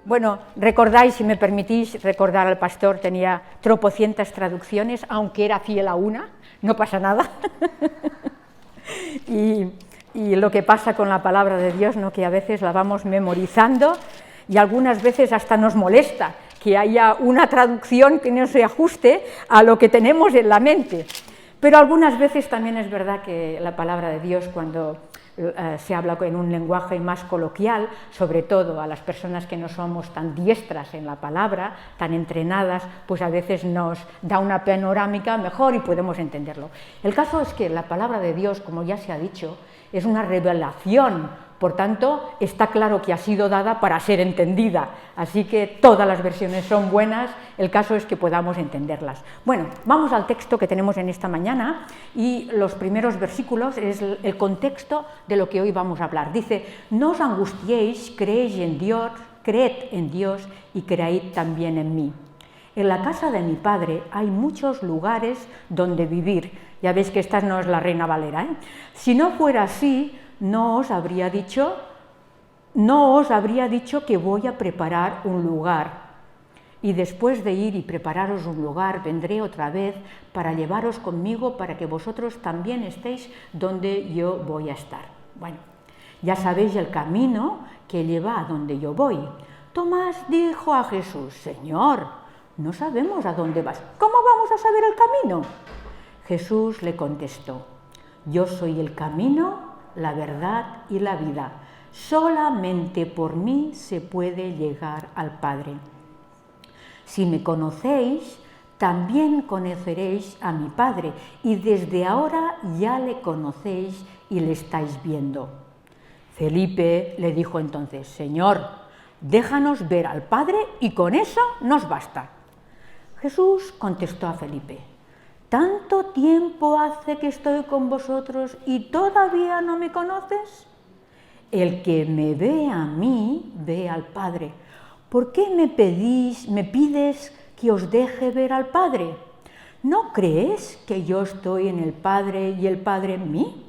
Bueno, recordáis, si me permitís recordar al pastor, tenía tropocientas traducciones, aunque era fiel a una, no pasa nada. y lo que pasa con la palabra de Dios, ¿no? Que a veces la vamos memorizando y algunas veces hasta nos molesta que haya una traducción que no se ajuste a lo que tenemos en la mente. Pero algunas veces también es verdad que la palabra de Dios, cuando se habla en un lenguaje más coloquial, sobre todo a las personas que no somos tan diestras en la palabra, tan entrenadas, pues a veces nos da una panorámica mejor y podemos entenderlo. El caso es que la palabra de Dios, como ya se ha dicho, es una revelación, por tanto, está claro que ha sido dada para ser entendida, así que todas las versiones son buenas, el caso es que podamos entenderlas. Bueno, vamos al texto que tenemos en esta mañana y los primeros versículos es el contexto de lo que hoy vamos a hablar. Dice, no os angustiéis, creed en Dios y creed también en mí. En la casa de mi Padre hay muchos lugares donde vivir. Ya veis que esta no es la Reina Valera, ¿eh? Si no fuera así, no os habría dicho que voy a preparar un lugar. Y después de ir y prepararos un lugar, vendré otra vez para llevaros conmigo para que vosotros también estéis donde yo voy a estar. Bueno, ya sabéis el camino que lleva a donde yo voy. Tomás dijo a Jesús, Señor, no sabemos a dónde vas. ¿Cómo vamos a saber el camino? Jesús le contestó, yo soy el camino, la verdad y la vida. Solamente por mí se puede llegar al Padre. Si me conocéis, también conoceréis a mi Padre, y desde ahora ya le conocéis y le estáis viendo. Felipe le dijo entonces, Señor, déjanos ver al Padre y con eso nos basta. Jesús contestó a Felipe, ¿tanto tiempo hace que estoy con vosotros y todavía no me conoces? El que me ve a mí, ve al Padre. ¿Por qué me pides que os deje ver al Padre? ¿No crees que yo estoy en el Padre y el Padre en mí?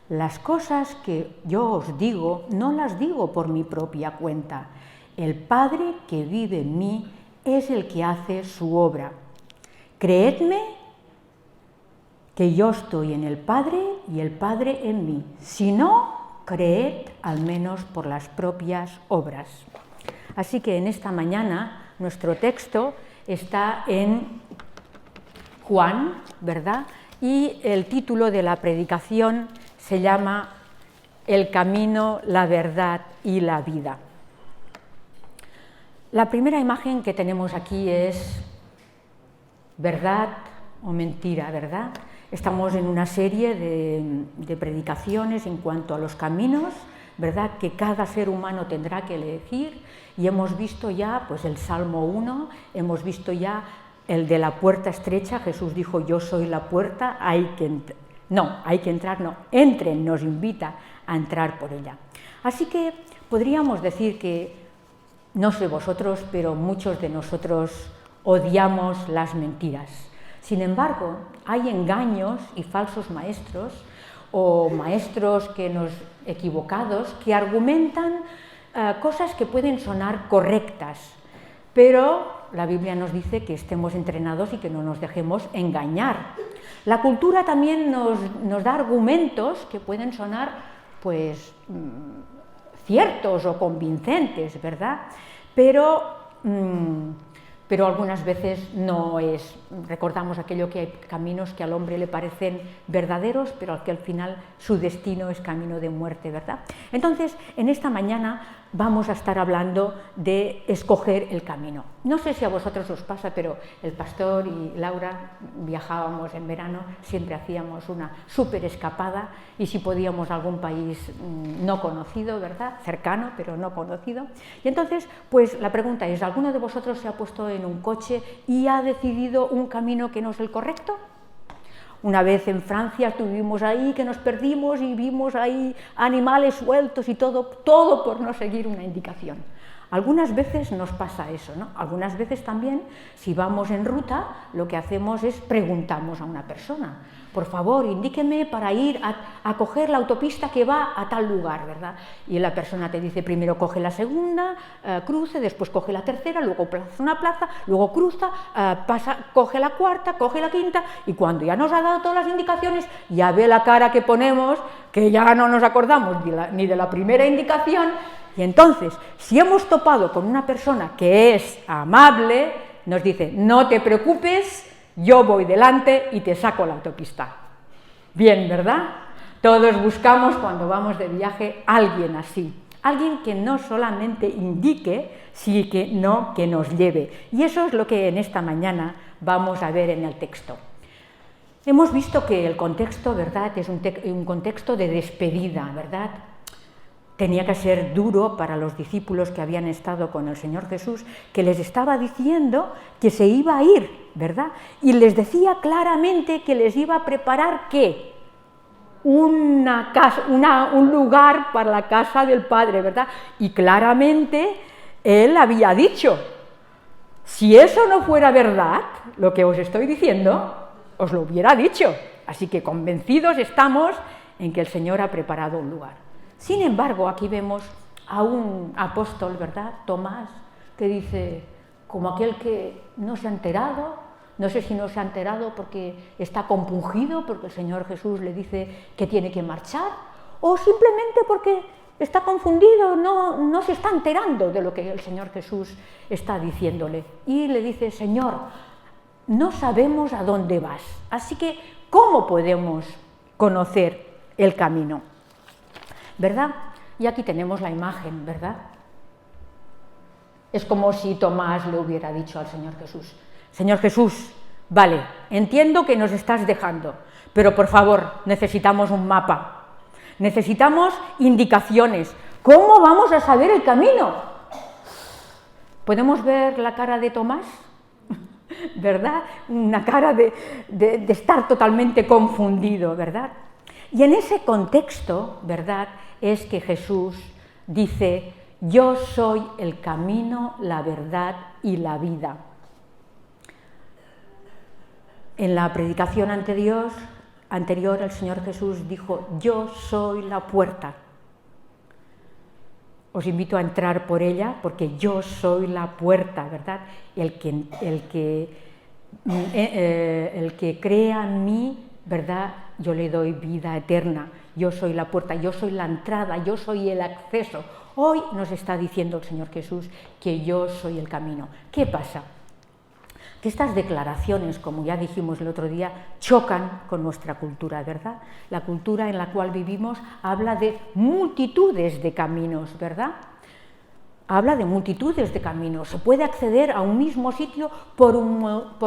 Las cosas que yo os digo, no las digo por mi propia cuenta. El Padre que vive en mí es el que hace su obra. Creedme que yo estoy en el Padre y el Padre en mí. Si no, creed al menos por las propias obras. Así que en esta mañana nuestro texto está en Juan, ¿verdad? Y el título de la predicación se llama El camino, la verdad y la vida. La primera imagen que tenemos aquí es verdad o mentira, ¿verdad? Estamos en una serie de predicaciones en cuanto a los caminos, ¿verdad? Que cada ser humano tendrá que elegir, y hemos visto ya pues el Salmo 1, hemos visto ya el de la puerta estrecha. Jesús dijo, yo soy la puerta, entren, nos invita a entrar por ella. Así que podríamos decir que, no sé vosotros, pero muchos de nosotros odiamos las mentiras. Sin embargo, hay engaños y falsos maestros o maestros equivocados que argumentan cosas que pueden sonar correctas, pero la Biblia nos dice que estemos entrenados y que no nos dejemos engañar. La cultura también nos da argumentos que pueden sonar pues ciertos o convincentes, ¿verdad? Pero algunas veces no es. Recordamos aquello que hay caminos que al hombre le parecen verdaderos, pero que al final su destino es camino de muerte, ¿verdad? Entonces, en esta mañana vamos a estar hablando de escoger el camino. No sé si a vosotros os pasa, pero el pastor y Laura viajábamos en verano, siempre hacíamos una súper escapada, y si podíamos a algún país no conocido, ¿verdad? Cercano, pero no conocido. Y entonces, pues la pregunta es, ¿alguno de vosotros se ha puesto en un coche y ha decidido un camino que no es el correcto? Una vez en Francia estuvimos ahí que nos perdimos y vimos ahí animales sueltos y todo por no seguir una indicación. Algunas veces nos pasa eso, ¿no? Algunas veces también, si vamos en ruta, lo que hacemos es preguntamos a una persona, por favor, indíqueme para ir a coger la autopista que va a tal lugar, ¿verdad? Y la persona te dice, primero coge la segunda, cruce, después coge la tercera, luego plaza una plaza, luego cruza, coge la cuarta, coge la quinta, y cuando ya nos ha dado todas las indicaciones, ya ve la cara que ponemos, que ya no nos acordamos ni de la primera indicación. Y entonces, si hemos topado con una persona que es amable, nos dice, no te preocupes, yo voy delante y te saco la autopista. Bien, ¿verdad? Todos buscamos cuando vamos de viaje a alguien así, alguien que no solamente indique, sino que nos lleve. Y eso es lo que en esta mañana vamos a ver en el texto. Hemos visto que el contexto, ¿verdad?, es un contexto de despedida, ¿verdad? Tenía que ser duro para los discípulos que habían estado con el Señor Jesús, que les estaba diciendo que se iba a ir, ¿verdad? Y les decía claramente que les iba a preparar, ¿qué? Un lugar para la casa del Padre, ¿verdad? Y claramente Él había dicho, si eso no fuera verdad, lo que os estoy diciendo, os lo hubiera dicho. Así que convencidos estamos en que el Señor ha preparado un lugar. Sin embargo, aquí vemos a un apóstol, ¿verdad?, Tomás, que dice, como aquel que no se ha enterado, no sé si no se ha enterado porque está compungido, porque el Señor Jesús le dice que tiene que marchar, o simplemente porque está confundido, no se está enterando de lo que el Señor Jesús está diciéndole. Y le dice, Señor, no sabemos a dónde vas, así que, ¿cómo podemos conocer el camino? ¿Verdad? Y aquí tenemos la imagen, ¿verdad? Es como si Tomás le hubiera dicho al Señor Jesús, Señor Jesús, vale, entiendo que nos estás dejando, pero por favor, necesitamos un mapa, necesitamos indicaciones. ¿Cómo vamos a saber el camino? ¿Podemos ver la cara de Tomás? ¿Verdad? Una cara de estar totalmente confundido, ¿verdad? Y en ese contexto, ¿verdad?, es que Jesús dice, yo soy el camino, la verdad y la vida. En la predicación anterior el Señor Jesús dijo, yo soy la puerta. Os invito a entrar por ella porque yo soy la puerta, ¿verdad? El que crea en mí, ¿verdad?, yo le doy vida eterna, yo soy la puerta, yo soy la entrada, yo soy el acceso. Hoy nos está diciendo el Señor Jesús que yo soy el camino. ¿Qué pasa? Que estas declaraciones, como ya dijimos el otro día, chocan con nuestra cultura, ¿verdad? La cultura en la cual vivimos habla de multitudes de caminos, ¿verdad? Habla de multitudes de caminos, se puede acceder a un mismo sitio por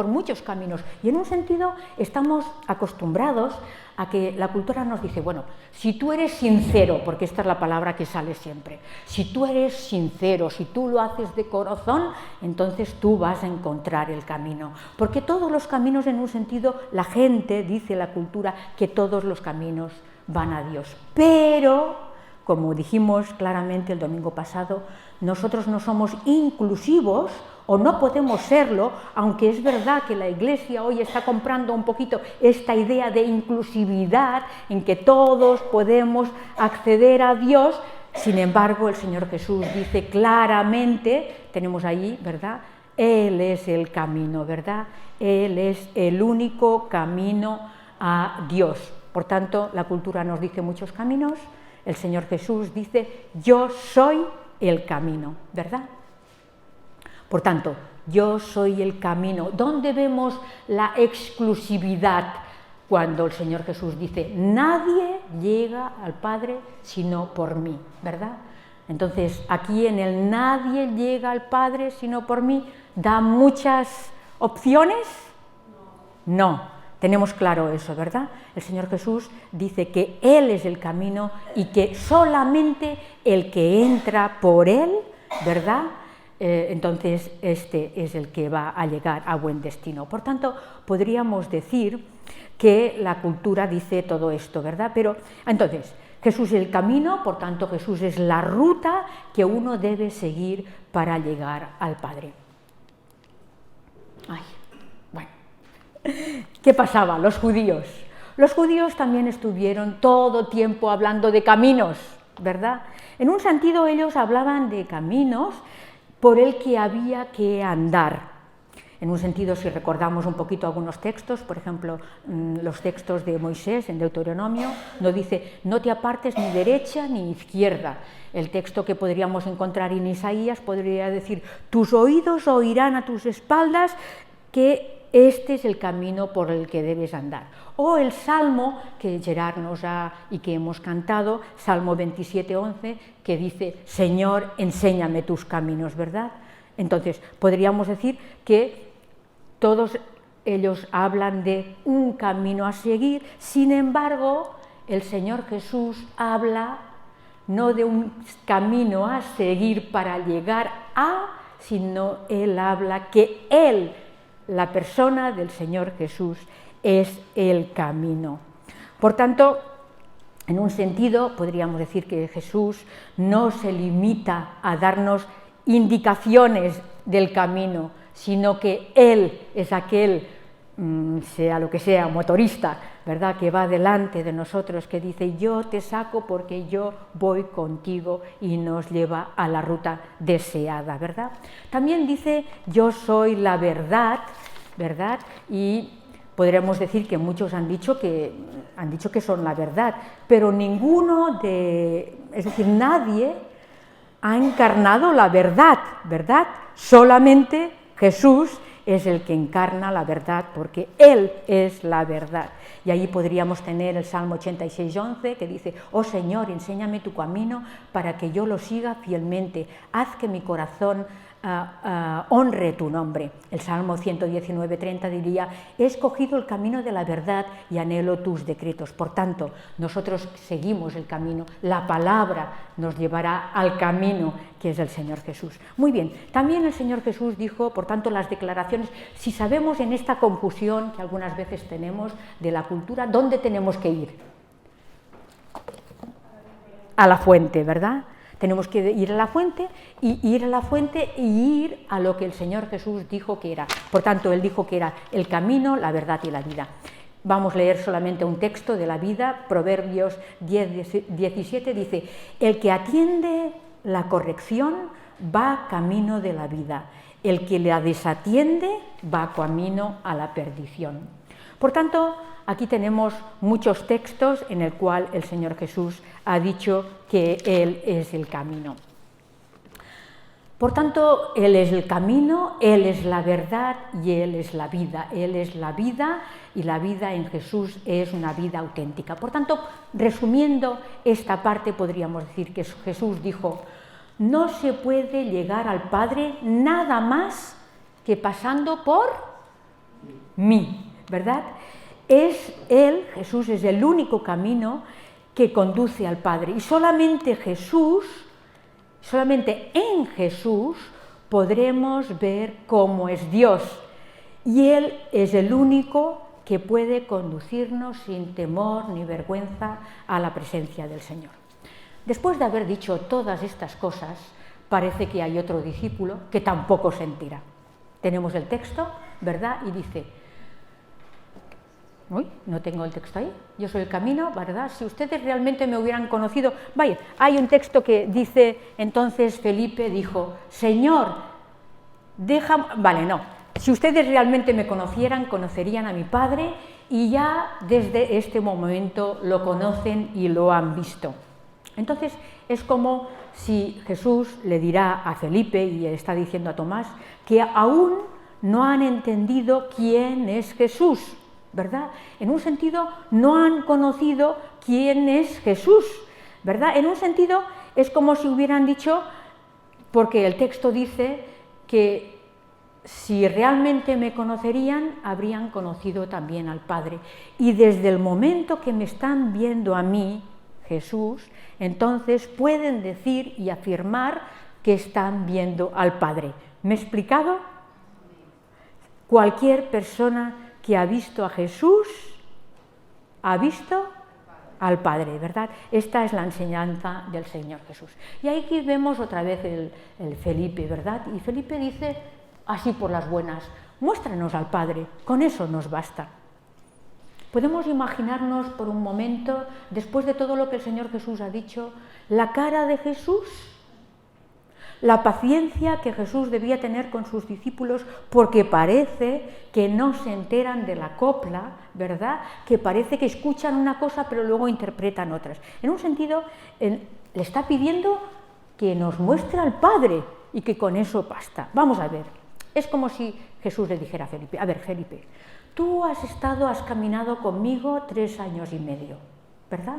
muchos caminos. Y en un sentido estamos acostumbrados a que la cultura nos dice, bueno, si tú eres sincero, porque esta es la palabra que sale siempre, si tú eres sincero, si tú lo haces de corazón, entonces tú vas a encontrar el camino. Porque todos los caminos, en un sentido, la gente, dice la cultura, que todos los caminos van a Dios. Pero, como dijimos claramente el domingo pasado, nosotros no somos inclusivos o no podemos serlo, aunque es verdad que la Iglesia hoy está comprando un poquito esta idea de inclusividad en que todos podemos acceder a Dios. Sin embargo, el Señor Jesús dice claramente, tenemos ahí, ¿verdad?, Él es el camino, ¿verdad? Él es el único camino a Dios. Por tanto, la cultura nos dice muchos caminos, el Señor Jesús dice, yo soy el camino, ¿verdad? Por tanto, yo soy el camino. ¿Dónde vemos la exclusividad? Cuando el Señor Jesús dice, nadie llega al Padre sino por mí, ¿verdad? Entonces, aquí en el nadie llega al Padre sino por mí, ¿da muchas opciones? No. Tenemos claro eso, ¿verdad? El Señor Jesús dice que Él es el camino y que solamente el que entra por Él, ¿verdad?, entonces este es el que va a llegar a buen destino. Por tanto, podríamos decir que la cultura dice todo esto, ¿verdad? Pero entonces, Jesús es el camino, por tanto Jesús es la ruta que uno debe seguir para llegar al Padre. Ay, bueno. ¿Qué pasaba? Los judíos. Los judíos también estuvieron todo tiempo hablando de caminos, ¿verdad? En un sentido ellos hablaban de caminos por el que había que andar. En un sentido, si recordamos un poquito algunos textos, por ejemplo, los textos de Moisés en Deuteronomio, nos dice, no te apartes ni derecha ni izquierda. El texto que podríamos encontrar en Isaías podría decir, tus oídos oirán a tus espaldas que este es el camino por el que debes andar. O el Salmo que Gerard nos ha y que hemos cantado, Salmo 27:11, que dice, Señor, enséñame tus caminos, ¿verdad? Entonces, podríamos decir que todos ellos hablan de un camino a seguir, sin embargo, el Señor Jesús habla no de un camino a seguir para llegar a, sino Él habla que Él, la persona del Señor Jesús, es el camino. Por tanto, en un sentido, podríamos decir que Jesús no se limita a darnos indicaciones del camino, sino que Él es aquel, sea lo que sea, motorista, ¿verdad?, que va delante de nosotros, que dice, yo te saco porque yo voy contigo y nos lleva a la ruta deseada, ¿verdad? También dice, yo soy la verdad, ¿verdad? Y podríamos decir que muchos han dicho que son la verdad, pero es decir, nadie ha encarnado la verdad, ¿verdad? Solamente Jesús es el que encarna la verdad, porque Él es la verdad. Y ahí podríamos tener el Salmo 86:11, que dice, oh Señor, enséñame tu camino para que yo lo siga fielmente, haz que mi corazón honre tu nombre. El Salmo 119:30 diría, he escogido el camino de la verdad y anhelo tus decretos. Por tanto, nosotros seguimos el camino, la palabra nos llevará al camino que es el Señor Jesús. Muy bien, también el Señor Jesús dijo, por tanto, las declaraciones, si sabemos en esta confusión que algunas veces tenemos de la cultura, ¿dónde tenemos que ir? A la fuente, ¿verdad? Tenemos que ir a la fuente y ir a lo que el Señor Jesús dijo que era. Por tanto, Él dijo que era el camino, la verdad y la vida. Vamos a leer solamente un texto de la vida, Proverbios 10:17, dice, el que atiende la corrección va camino de la vida, el que la desatiende va camino a la perdición. Por tanto, aquí tenemos muchos textos en el cual el Señor Jesús ha dicho que Él es el camino. Por tanto, Él es el camino, Él es la verdad y Él es la vida. Él es la vida y la vida en Jesús es una vida auténtica. Por tanto, resumiendo esta parte, podríamos decir que Jesús dijo, no se puede llegar al Padre nada más que pasando por mí, ¿verdad? Es Él, Jesús es el único camino que conduce al Padre y solamente en Jesús podremos ver cómo es Dios y Él es el único que puede conducirnos sin temor ni vergüenza a la presencia del Señor. Después de haber dicho todas estas cosas, parece que hay otro discípulo que tampoco se entera. Tenemos el texto, ¿verdad? Y dice, uy, no tengo el texto ahí, yo soy el camino, ¿verdad? Si ustedes realmente me hubieran conocido, vaya, hay un texto que dice, entonces Felipe dijo, Señor, si ustedes realmente me conocieran, conocerían a mi Padre y ya desde este momento lo conocen y lo han visto. Entonces es como si Jesús le dirá a Felipe, y está diciendo a Tomás, que aún no han entendido quién es Jesús, ¿verdad? En un sentido, no han conocido quién es Jesús, ¿verdad? En un sentido, es como si hubieran dicho, porque el texto dice que si realmente me conocerían, habrían conocido también al Padre. Y desde el momento que me están viendo a mí, Jesús, entonces pueden decir y afirmar que están viendo al Padre. ¿Me he explicado? Cualquier persona que ha visto a Jesús, ha visto al Padre, ¿verdad? Esta es la enseñanza del Señor Jesús. Y aquí vemos otra vez el Felipe, ¿verdad? Y Felipe dice, así por las buenas, muéstranos al Padre, con eso nos basta. Podemos imaginarnos por un momento, después de todo lo que el Señor Jesús ha dicho, la cara de Jesús, la paciencia que Jesús debía tener con sus discípulos, porque parece que no se enteran de la copla, ¿verdad? Que parece que escuchan una cosa pero luego interpretan otras. En un sentido, le está pidiendo que nos muestre al Padre y que con eso basta. Vamos a ver, es como si Jesús le dijera a Felipe, a ver, Felipe, tú has caminado conmigo 3 años y medio, ¿verdad?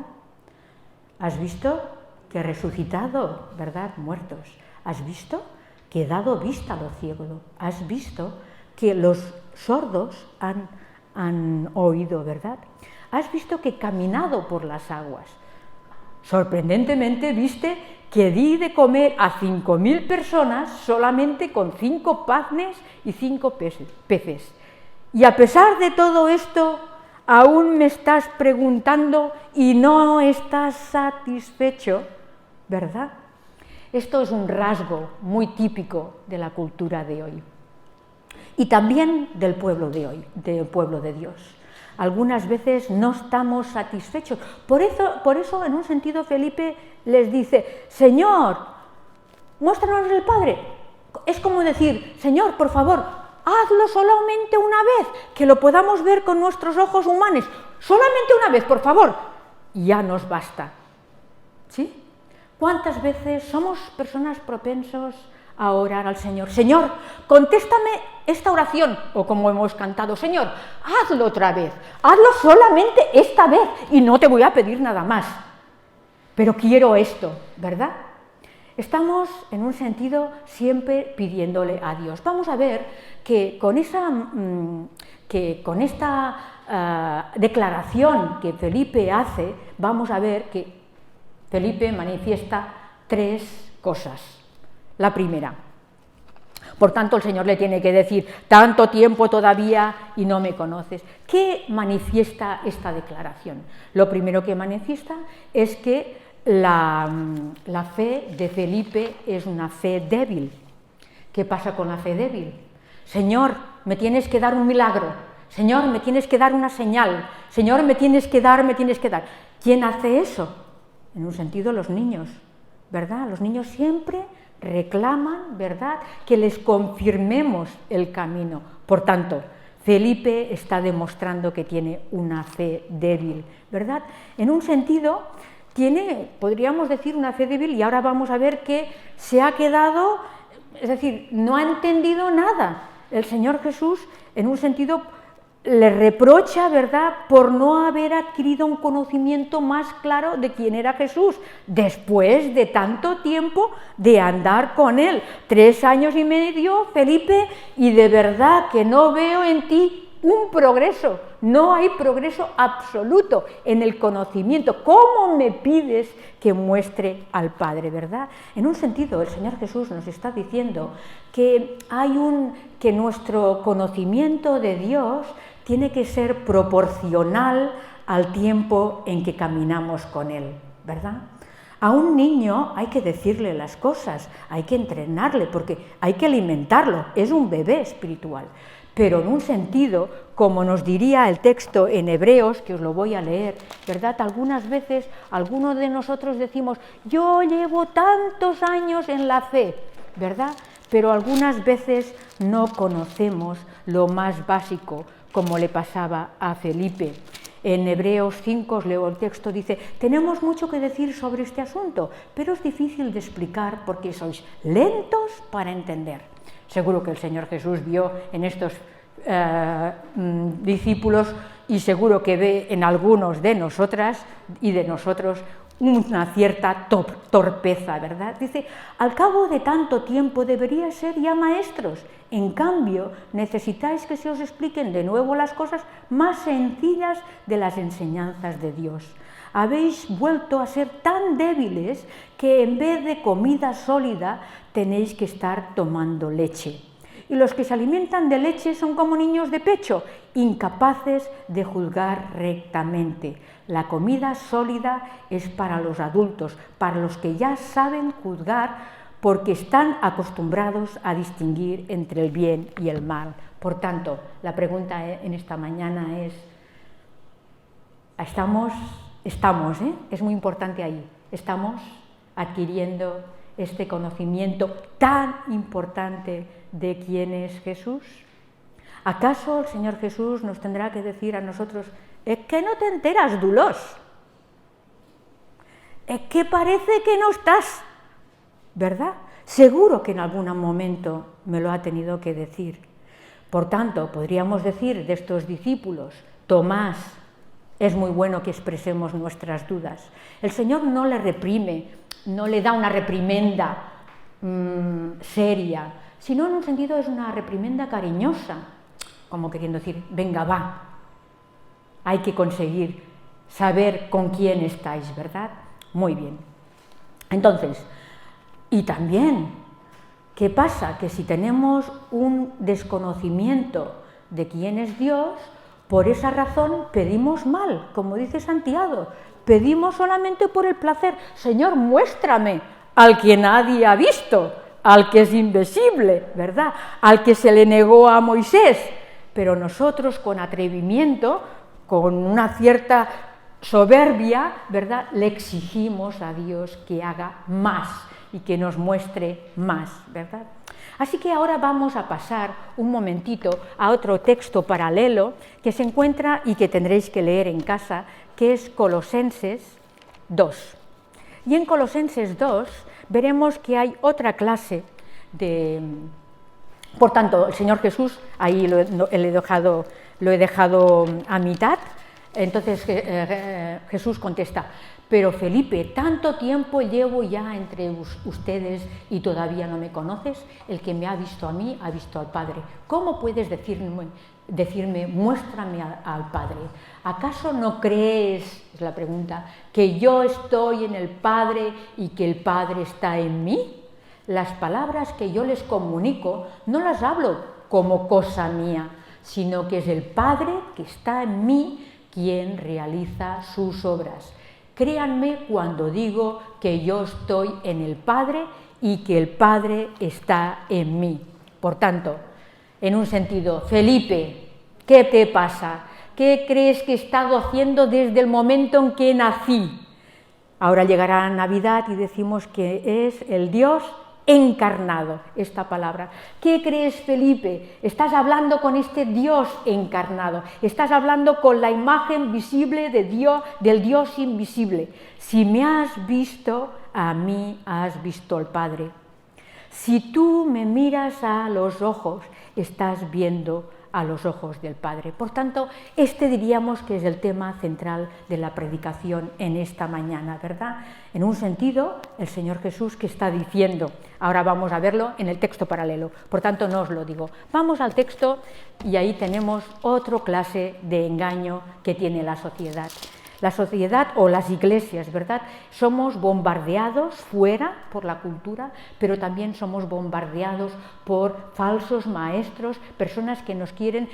Has visto que he resucitado, ¿verdad? Muertos. Has visto que he dado vista a los ciegos. Has visto que los sordos han oído, ¿verdad? Has visto que he caminado por las aguas. Sorprendentemente viste que di de comer a 5.000 personas solamente con 5 panes y 5 peces. Y a pesar de todo esto, aún me estás preguntando y no estás satisfecho, ¿verdad? Esto es un rasgo muy típico de la cultura de hoy y también del pueblo de hoy, del pueblo de Dios. Algunas veces no estamos satisfechos. Por eso, en un sentido, Felipe les dice, Señor, muéstranos el Padre. Es como decir, Señor, por favor, hazlo solamente una vez, que lo podamos ver con nuestros ojos humanos. Solamente una vez, por favor. Ya nos basta. ¿Sí? ¿Cuántas veces somos personas propensos a orar al Señor? Señor, contéstame esta oración, o como hemos cantado, Señor, hazlo otra vez, hazlo solamente esta vez y no te voy a pedir nada más, pero quiero esto, ¿verdad? Estamos, en un sentido, siempre pidiéndole a Dios. Vamos a ver que con esta declaración que Felipe hace, vamos a ver que Felipe manifiesta 3 cosas. La primera, por tanto el Señor le tiene que decir, tanto tiempo todavía y no me conoces. ¿Qué manifiesta esta declaración? Lo primero que manifiesta es que la fe de Felipe es una fe débil. ¿Qué pasa con la fe débil? Señor, me tienes que dar un milagro. Señor, me tienes que dar una señal. Señor, me tienes que dar. ¿Quién hace eso? En un sentido, los niños, ¿verdad? Los niños siempre reclaman, ¿verdad?, que les confirmemos el camino. Por tanto, Felipe está demostrando que tiene una fe débil, ¿verdad? En un sentido, podríamos decir, una fe débil, y ahora vamos a ver que se ha quedado, es decir, no ha entendido nada. El Señor Jesús, en un sentido, le reprocha, ¿verdad?, por no haber adquirido un conocimiento más claro de quién era Jesús, después de tanto tiempo de andar con él. 3 años y medio, Felipe, y de verdad que no veo en ti un progreso, no hay progreso absoluto en el conocimiento. ¿Cómo me pides que muestre al Padre, verdad? En un sentido, el Señor Jesús nos está diciendo que que nuestro conocimiento de Dios tiene que ser proporcional al tiempo en que caminamos con Él, ¿verdad? A un niño hay que decirle las cosas, hay que entrenarle, porque hay que alimentarlo, es un bebé espiritual. Pero en un sentido, como nos diría el texto en Hebreos, que os lo voy a leer, ¿verdad? Algunas veces, algunos de nosotros decimos, yo llevo tantos años en la fe, ¿verdad? Pero algunas veces no conocemos lo más básico, como le pasaba a Felipe. En Hebreos 5, os leo el texto, dice, tenemos mucho que decir sobre este asunto, pero es difícil de explicar porque sois lentos para entender. Seguro que el Señor Jesús vio en estos discípulos y seguro que ve en algunos de nosotras y de nosotros una cierta torpeza, ¿verdad? Dice, al cabo de tanto tiempo deberíais ser ya maestros, en cambio necesitáis que se os expliquen de nuevo las cosas más sencillas de las enseñanzas de Dios. Habéis vuelto a ser tan débiles que en vez de comida sólida tenéis que estar tomando leche. y los que se alimentan de leche son como niños de pecho, incapaces de juzgar rectamente. La comida sólida es para los adultos, para los que ya saben juzgar porque están acostumbrados a distinguir entre el bien y el mal. Por tanto, la pregunta en esta mañana es, es muy importante ahí, estamos adquiriendo este conocimiento tan importante de quién es Jesús. ¿Acaso el Señor Jesús nos tendrá que decir a nosotros, es que no te enteras, Dolors? Es que parece que no estás, ¿verdad? Seguro que en algún momento me lo ha tenido que decir. Por tanto, podríamos decir de estos discípulos, Tomás, es muy bueno que expresemos nuestras dudas. El Señor no le reprime, no le da una reprimenda seria, sino en un sentido es una reprimenda cariñosa, como queriendo decir, venga, va, hay que conseguir saber con quién estáis, ¿verdad? Muy bien. Entonces, y también, ¿qué pasa? Que si tenemos un desconocimiento de quién es Dios, por esa razón pedimos mal, como dice Santiago, pedimos solamente por el placer. Señor, muéstrame al que nadie ha visto, al que es invisible, ¿verdad? Al que se le negó a Moisés. Pero nosotros con atrevimiento, con una cierta soberbia, ¿verdad?, le exigimos a Dios que haga más y que nos muestre más, ¿verdad? Así que ahora vamos a pasar un momentito a otro texto paralelo que se encuentra y que tendréis que leer en casa, que es Colosenses 2. Y en Colosenses 2 veremos que hay otra clase de... Por tanto, el Señor Jesús, ahí lo he dejado a mitad. Entonces Jesús contesta, pero Felipe, tanto tiempo llevo ya entre ustedes y todavía no me conoces. El que me ha visto a mí, ha visto al Padre. ¿Cómo puedes decirme muéstrame al Padre? ¿Acaso no crees, es la pregunta, que yo estoy en el Padre y que el Padre está en mí? Las palabras que yo les comunico no las hablo como cosa mía, sino que es el Padre que está en mí quien realiza sus obras. Créanme cuando digo que yo estoy en el Padre y que el Padre está en mí. Por tanto, en un sentido, Felipe, ¿qué te pasa? ¿Qué crees que he estado haciendo desde el momento en que nací? Ahora llegará Navidad y decimos que es el Dios encarnado, esta palabra. ¿Qué crees, Felipe? Estás hablando con este Dios encarnado, estás hablando con la imagen visible de Dios, del Dios invisible. Si me has visto, a mí has visto al Padre. Si tú me miras a los ojos, estás viendo a los ojos del Padre. Por tanto, este diríamos que es el tema central de la predicación en esta mañana, ¿verdad? En un sentido, el Señor Jesús que está diciendo, ahora vamos a verlo en el texto paralelo, por tanto no os lo digo. Vamos al texto y ahí tenemos otra clase de engaño que tiene la sociedad. La sociedad o las iglesias, ¿verdad? Somos bombardeados fuera por la cultura, pero también somos bombardeados por falsos maestros, personas que nos quieren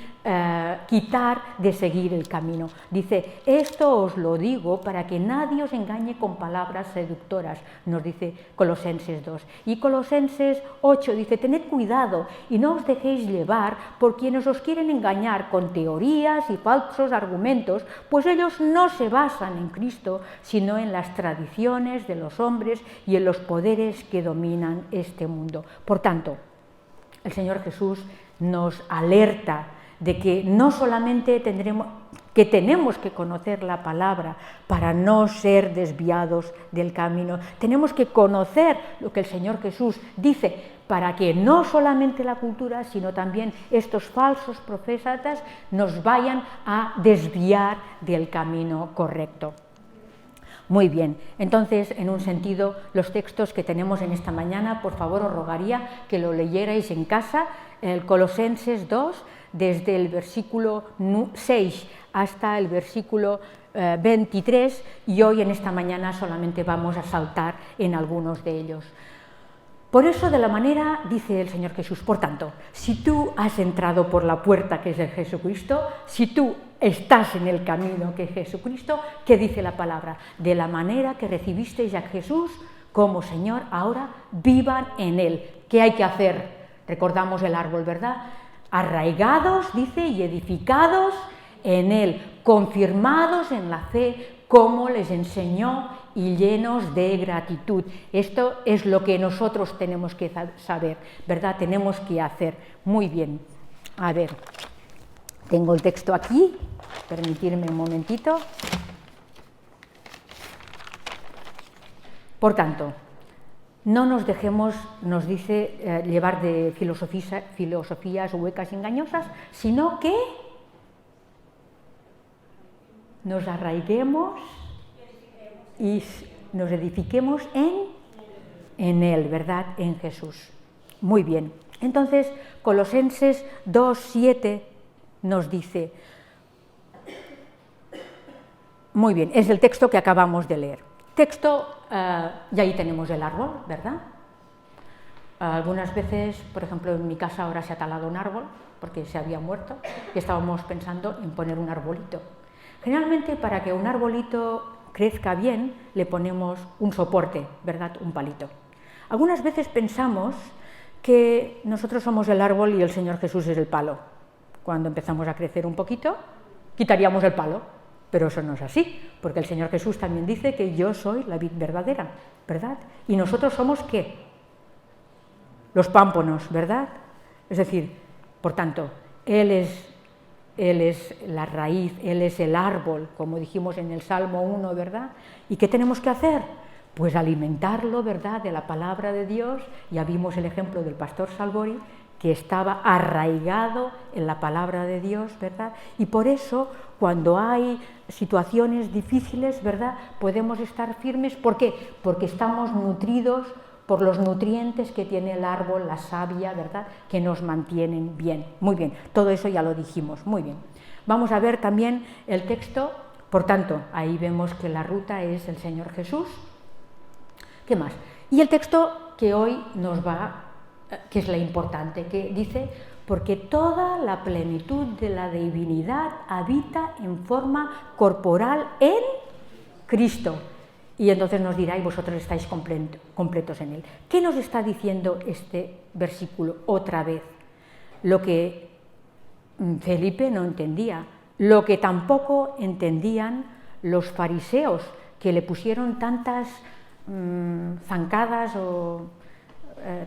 quitar de seguir el camino. Dice, esto os lo digo para que nadie os engañe con palabras seductoras, nos dice Colosenses 2. Y Colosenses 8 dice, tened cuidado y no os dejéis llevar por quienes os quieren engañar con teorías y falsos argumentos, pues ellos no se basan en Cristo, sino en las tradiciones de los hombres y en los poderes que dominan este mundo. Por tanto, el Señor Jesús nos alerta de que no solamente tenemos que conocer la palabra para no ser desviados del camino, tenemos que conocer lo que el Señor Jesús dice para que no solamente la cultura, sino también estos falsos profetas nos vayan a desviar del camino correcto. Muy bien, entonces, en un sentido, los textos que tenemos en esta mañana, por favor, os rogaría que lo leyerais en casa, el Colosenses 2, desde el versículo 6 hasta el versículo 23, y hoy en esta mañana solamente vamos a saltar en algunos de ellos. Por eso, de la manera, dice el Señor Jesús, por tanto, si tú has entrado por la puerta que es el Jesucristo, si tú estás en el camino que es Jesucristo, ¿qué dice la palabra? De la manera que recibisteis a Jesús como Señor, ahora vivan en Él. ¿Qué hay que hacer? Recordamos el árbol, ¿verdad? Arraigados, dice, y edificados en Él, confirmados en la fe, como les enseñó, y llenos de gratitud. Esto es lo que nosotros tenemos que saber, ¿verdad? Tenemos que hacer. Muy bien. A ver, tengo el texto aquí, permitirme un momentito. Por tanto, no nos dejemos, nos dice, llevar de filosofías huecas y engañosas, sino que nos arraiguemos y nos edifiquemos en Él, ¿verdad? En Jesús. Muy bien. Entonces, Colosenses 2:7 nos dice, muy bien, es el texto que acabamos de leer. Texto, y ahí tenemos el árbol, ¿verdad? Algunas veces, por ejemplo, en mi casa ahora se ha talado un árbol porque se había muerto y estábamos pensando en poner un arbolito. Generalmente, para que un arbolito crezca bien, le ponemos un soporte, ¿verdad? Un palito. Algunas veces pensamos que nosotros somos el árbol y el Señor Jesús es el palo. Cuando empezamos a crecer un poquito, quitaríamos el palo, pero eso no es así, porque el Señor Jesús también dice que yo soy la vid verdadera, ¿verdad? Y nosotros somos, ¿qué? Los pámpanos, ¿verdad? Es decir, por tanto, Él es la raíz, Él es el árbol, como dijimos en el Salmo 1, ¿verdad? ¿Y qué tenemos que hacer? Pues alimentarlo, ¿verdad?, de la palabra de Dios. Ya vimos el ejemplo del pastor Salvori, que estaba arraigado en la palabra de Dios, ¿verdad? Y por eso, cuando hay situaciones difíciles, ¿verdad?, podemos estar firmes. ¿Por qué? Porque estamos nutridos por los nutrientes que tiene el árbol, la savia, ¿verdad?, que nos mantienen bien. Muy bien, todo eso ya lo dijimos, muy bien. Vamos a ver también el texto, por tanto, ahí vemos que la ruta es el Señor Jesús. ¿Qué más? Y el texto que hoy nos va, que es la importante, que dice, porque toda la plenitud de la divinidad habita en forma corporal en Cristo. Y entonces nos dirá, y vosotros estáis completos en Él. ¿Qué nos está diciendo este versículo otra vez? Lo que Felipe no entendía, lo que tampoco entendían los fariseos, que le pusieron tantas zancadas o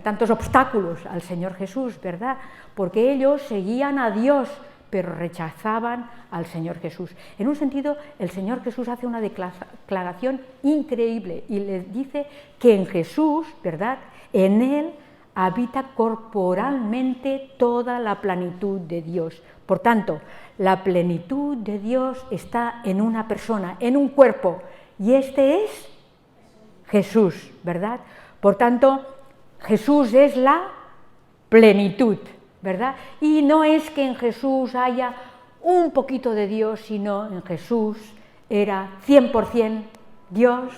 tantos obstáculos al Señor Jesús, ¿verdad? Porque ellos seguían a Dios, pero rechazaban al Señor Jesús. En un sentido, el Señor Jesús hace una declaración increíble y les dice que en Jesús, ¿verdad?, en Él habita corporalmente toda la plenitud de Dios. Por tanto, la plenitud de Dios está en una persona, en un cuerpo, y este es Jesús, ¿verdad? Por tanto, Jesús es la plenitud, ¿verdad? Y no es que en Jesús haya un poquito de Dios, sino en Jesús era 100% Dios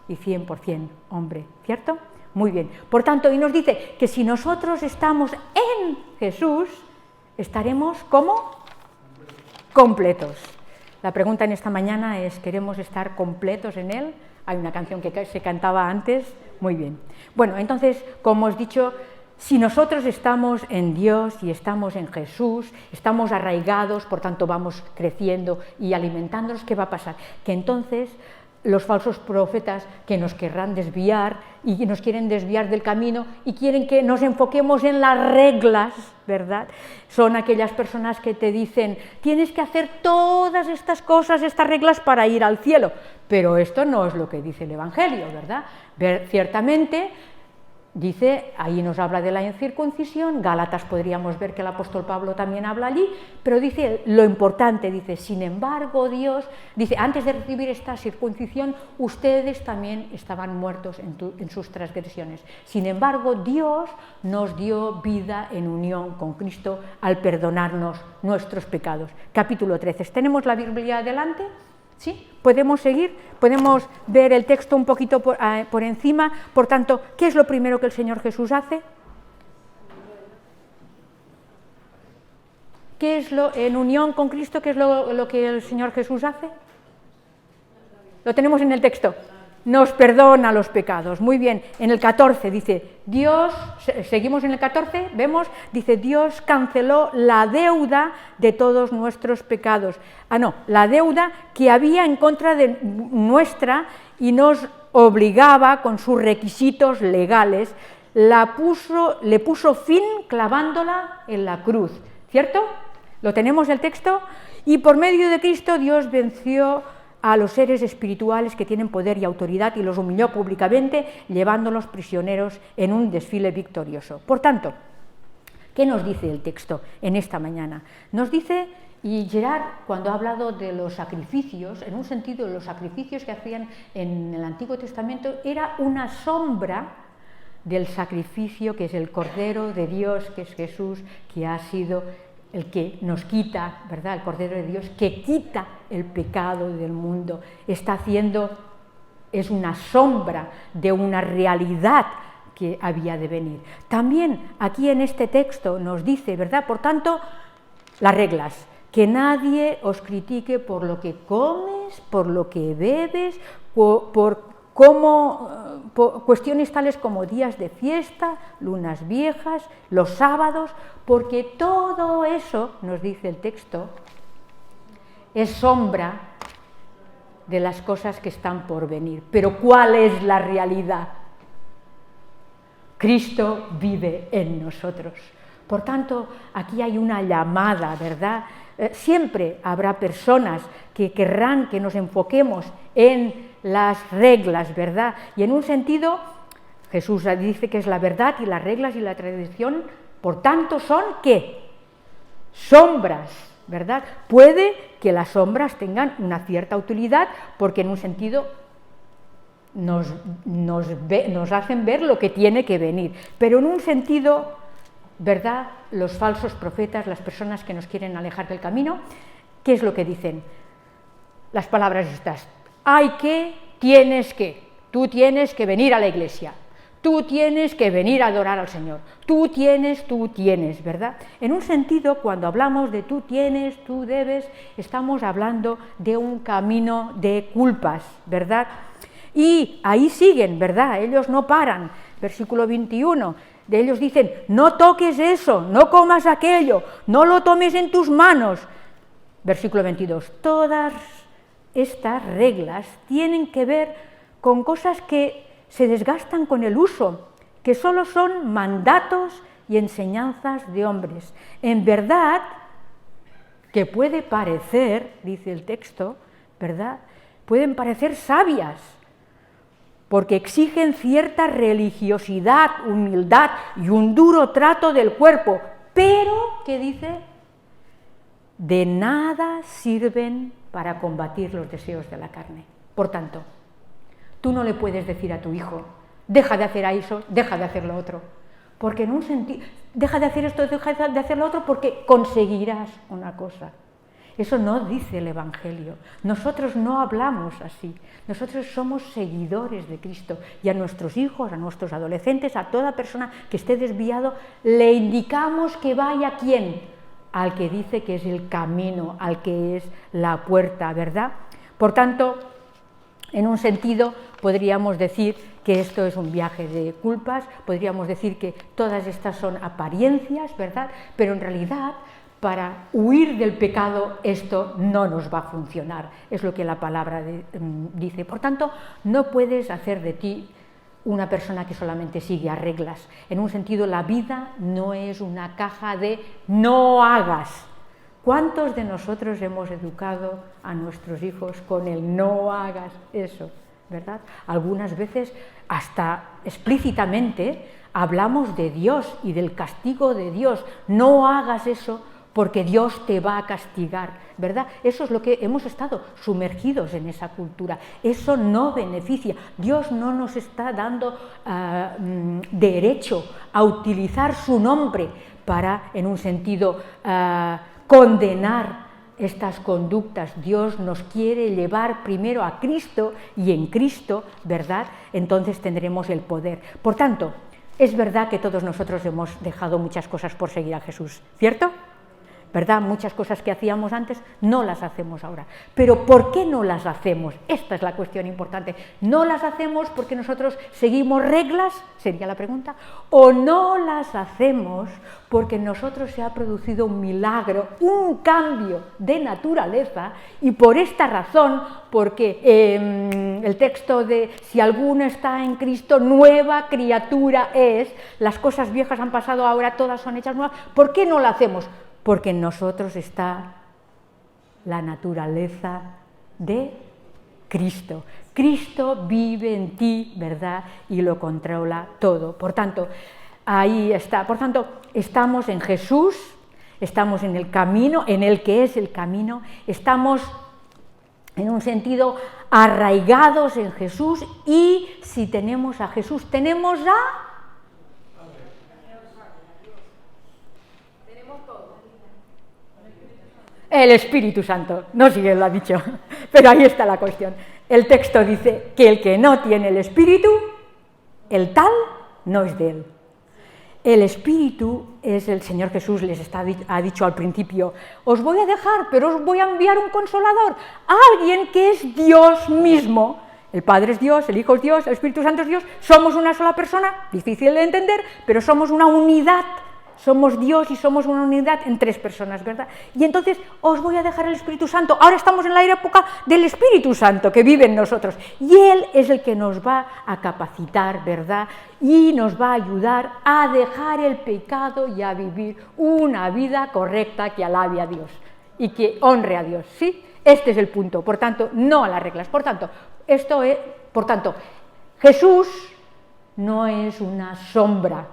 y 100% hombre, ¿cierto? Muy bien. Por tanto, y nos dice que si nosotros estamos en Jesús, estaremos ¿cómo? Completos. La pregunta en esta mañana es, ¿queremos estar completos en Él? Hay una canción que se cantaba antes, muy bien. Bueno, entonces, como os he dicho, si nosotros estamos en Dios y estamos en Jesús, estamos arraigados, por tanto vamos creciendo y alimentándonos, ¿qué va a pasar? Que entonces los falsos profetas que nos querrán desviar y nos quieren desviar del camino y quieren que nos enfoquemos en las reglas, ¿verdad? Son aquellas personas que te dicen, tienes que hacer todas estas cosas, estas reglas para ir al cielo, pero esto no es lo que dice el Evangelio, ¿verdad? Ciertamente, dice, ahí nos habla de la incircuncisión, Gálatas podríamos ver que el apóstol Pablo también habla allí, pero dice lo importante, dice, sin embargo Dios, dice, antes de recibir esta circuncisión, ustedes también estaban muertos en sus transgresiones. Sin embargo, Dios nos dio vida en unión con Cristo al perdonarnos nuestros pecados. Capítulo 13. ¿Tenemos la Biblia adelante? ¿Sí? ¿Podemos seguir? ¿Podemos ver el texto un poquito por encima? Por tanto, ¿qué es lo primero que el Señor Jesús hace? ¿Qué es en unión con Cristo, qué es lo que el Señor Jesús hace? Lo tenemos en el texto. Nos perdona los pecados. Muy bien, en el 14 dice, Dios, seguimos en el 14, vemos, dice, Dios canceló la deuda de todos nuestros pecados. La deuda que había en contra de nuestra y nos obligaba con sus requisitos legales, le puso fin clavándola en la cruz, ¿cierto? ¿Lo tenemos el texto? Y por medio de Cristo Dios venció a los seres espirituales que tienen poder y autoridad y los humilló públicamente, llevándolos prisioneros en un desfile victorioso. Por tanto, ¿qué nos dice el texto en esta mañana? Nos dice, y Gerard, cuando ha hablado de los sacrificios, en un sentido, los sacrificios que hacían en el Antiguo Testamento, era una sombra del sacrificio que es el Cordero de Dios, que es Jesús, que ha sido el que nos quita, ¿verdad? El Cordero de Dios que quita el pecado del mundo, es una sombra de una realidad que había de venir. También aquí en este texto nos dice, ¿verdad? Por tanto, las reglas, que nadie os critique por lo que comes, por lo que bebes, por cuestiones tales como días de fiesta, lunas viejas, los sábados, porque todo eso, nos dice el texto, es sombra de las cosas que están por venir. Pero ¿cuál es la realidad? Cristo vive en nosotros. Por tanto, aquí hay una llamada, ¿verdad? Siempre habrá personas que querrán que nos enfoquemos en las reglas, ¿verdad? Y en un sentido, Jesús dice que es la verdad y las reglas y la tradición, por tanto, son ¿qué? Sombras, ¿verdad? Puede que las sombras tengan una cierta utilidad porque en un sentido nos hacen ver lo que tiene que venir, pero en un sentido, ¿verdad? Los falsos profetas, las personas que nos quieren alejar del camino, ¿qué es lo que dicen? Las palabras estas, tú tienes que venir a la iglesia, tú tienes que venir a adorar al Señor, tú tienes, ¿verdad? En un sentido, cuando hablamos de tú tienes, tú debes, estamos hablando de un camino de culpas, ¿verdad? Y ahí siguen, ¿verdad? Ellos no paran, versículo 21, de ellos dicen, no toques eso, no comas aquello, no lo tomes en tus manos. Versículo 22, todas estas reglas tienen que ver con cosas que se desgastan con el uso, que solo son mandatos y enseñanzas de hombres. En verdad, que puede parecer, dice el texto, ¿verdad? Pueden parecer sabias, porque exigen cierta religiosidad, humildad y un duro trato del cuerpo, pero, ¿qué dice? De nada sirven para combatir los deseos de la carne. Por tanto, tú no le puedes decir a tu hijo, deja de hacer eso, deja de hacer lo otro, porque en un sentido, deja de hacer esto, deja de hacer lo otro, porque conseguirás una cosa. Eso no dice el Evangelio. Nosotros no hablamos así. Nosotros somos seguidores de Cristo y a nuestros hijos, a nuestros adolescentes, a toda persona que esté desviado, le indicamos que vaya ¿a quién? Al que dice que es el camino, al que es la puerta, ¿verdad? Por tanto, en un sentido, podríamos decir que esto es un viaje de culpas, podríamos decir que todas estas son apariencias, ¿verdad? Pero en realidad, para huir del pecado, esto no nos va a funcionar, es lo que la palabra dice. Por tanto, no puedes hacer de ti una persona que solamente sigue a reglas. En un sentido, la vida no es una caja de no hagas. ¿Cuántos de nosotros hemos educado a nuestros hijos con el no hagas eso? ¿Verdad? Algunas veces, hasta explícitamente, hablamos de Dios y del castigo de Dios. No hagas eso porque Dios te va a castigar, ¿verdad? Eso es lo que hemos estado sumergidos en esa cultura. Eso no beneficia. Dios no nos está dando derecho a utilizar su nombre para, en un sentido, condenar estas conductas. Dios nos quiere llevar primero a Cristo y en Cristo, ¿verdad? Entonces tendremos el poder. Por tanto, es verdad que todos nosotros hemos dejado muchas cosas por seguir a Jesús, ¿cierto? ¿Verdad? Muchas cosas que hacíamos antes no las hacemos ahora. Pero ¿por qué no las hacemos? Esta es la cuestión importante. ¿No las hacemos porque nosotros seguimos reglas? Sería la pregunta. ¿O no las hacemos porque en nosotros se ha producido un milagro, un cambio de naturaleza? Y por esta razón, porque el texto de si alguno está en Cristo, nueva criatura es, las cosas viejas han pasado, ahora todas son hechas nuevas. ¿Por qué no lo hacemos? Porque en nosotros está la naturaleza de Cristo. Cristo vive en ti, ¿verdad? Y lo controla todo. Por tanto, ahí está. Por tanto, estamos en Jesús, estamos en el camino, en el que es el camino, estamos en un sentido arraigados en Jesús, y si tenemos a Jesús, tenemos a... El Espíritu Santo, no sé quién lo ha dicho, pero ahí está la cuestión. El texto dice que el que no tiene el Espíritu, el tal no es de él. El Espíritu es el Señor Jesús, ha dicho al principio, os voy a dejar, pero os voy a enviar un consolador, alguien que es Dios mismo. El Padre es Dios, el Hijo es Dios, el Espíritu Santo es Dios, somos una sola persona, difícil de entender, pero somos una unidad. Somos Dios y somos una unidad en tres personas, ¿verdad? Y entonces os voy a dejar el Espíritu Santo. Ahora estamos en la época del Espíritu Santo que vive en nosotros. Y Él es el que nos va a capacitar, ¿verdad? Y nos va a ayudar a dejar el pecado y a vivir una vida correcta que alabe a Dios y que honre a Dios, ¿sí? Este es el punto. Por tanto, no a las reglas. Por tanto, Jesús no es una sombra.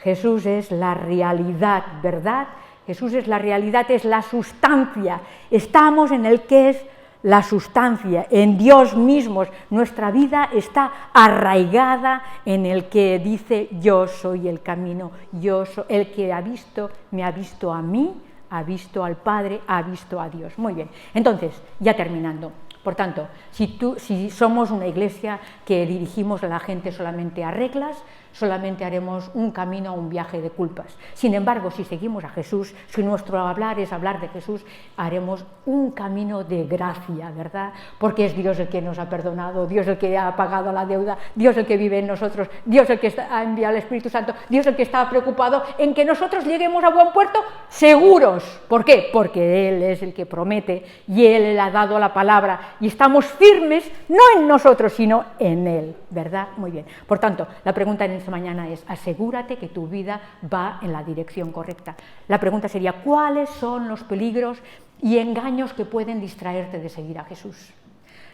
Jesús es la realidad, ¿verdad? Jesús es la realidad, es la sustancia. Estamos en el que es la sustancia, en Dios mismo. Nuestra vida está arraigada en el que dice yo soy el camino, yo soy el que ha visto, me ha visto a mí, ha visto al Padre, ha visto a Dios. Muy bien, entonces, ya terminando. Por tanto, si somos una iglesia que dirigimos a la gente solamente a reglas, solamente haremos un camino a un viaje de culpas. Sin embargo, si seguimos a Jesús, si nuestro hablar es hablar de Jesús, haremos un camino de gracia, ¿verdad? Porque es Dios el que nos ha perdonado, Dios el que ha pagado la deuda, Dios el que vive en nosotros, Dios el que ha enviado el Espíritu Santo, Dios el que está preocupado en que nosotros lleguemos a buen puerto seguros. ¿Por qué? Porque Él es el que promete y Él le ha dado la palabra y estamos firmes, no en nosotros, sino en Él, ¿verdad? Muy bien. Por tanto, la pregunta en esta mañana es, asegúrate que tu vida va en la dirección correcta. La pregunta sería, ¿cuáles son los peligros y engaños que pueden distraerte de seguir a Jesús?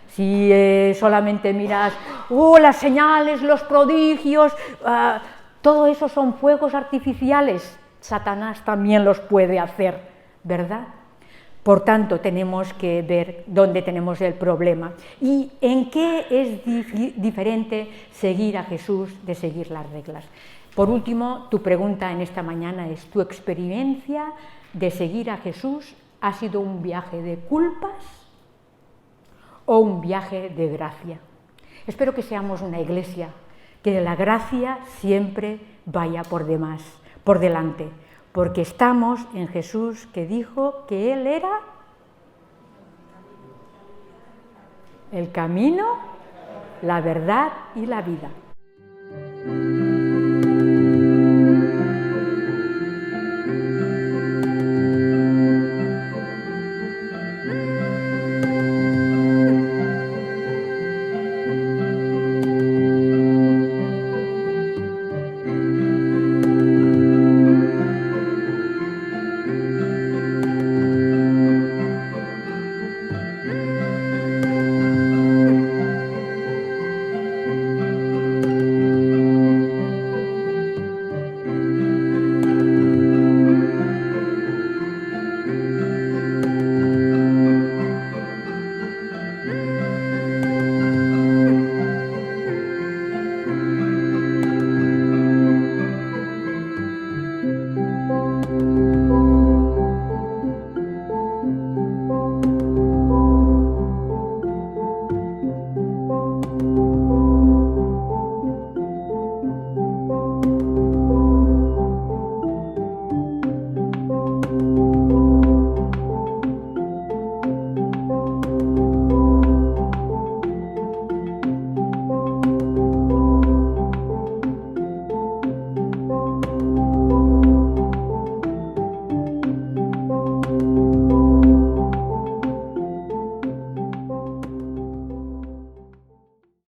Si solamente miras, las señales, los prodigios, todo eso son fuegos artificiales. Satanás también los puede hacer, ¿verdad? Por tanto, tenemos que ver dónde tenemos el problema y en qué es diferente seguir a Jesús de seguir las reglas. Por último, tu pregunta en esta mañana es, ¿tu experiencia de seguir a Jesús ha sido un viaje de culpas o un viaje de gracia? Espero que seamos una iglesia, que la gracia siempre vaya por delante. Porque estamos en Jesús que dijo que Él era el camino, la verdad y la vida.